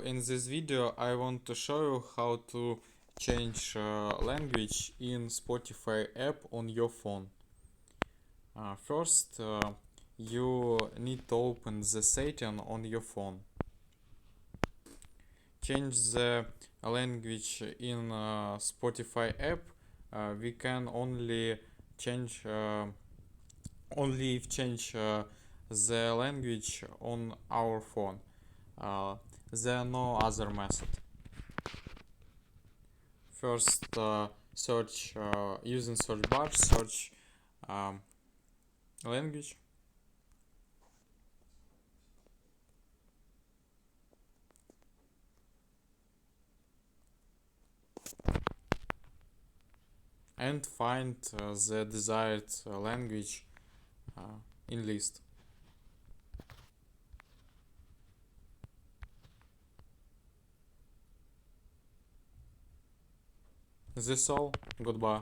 in this video I want to show you how to change language in Spotify app on your phone. First, you need to open the setting on your phone. Change the language in Spotify app. We can only change the language on our phone. There are no other method. First, search using search bar, search language. And find the desired language in list. This all. Goodbye.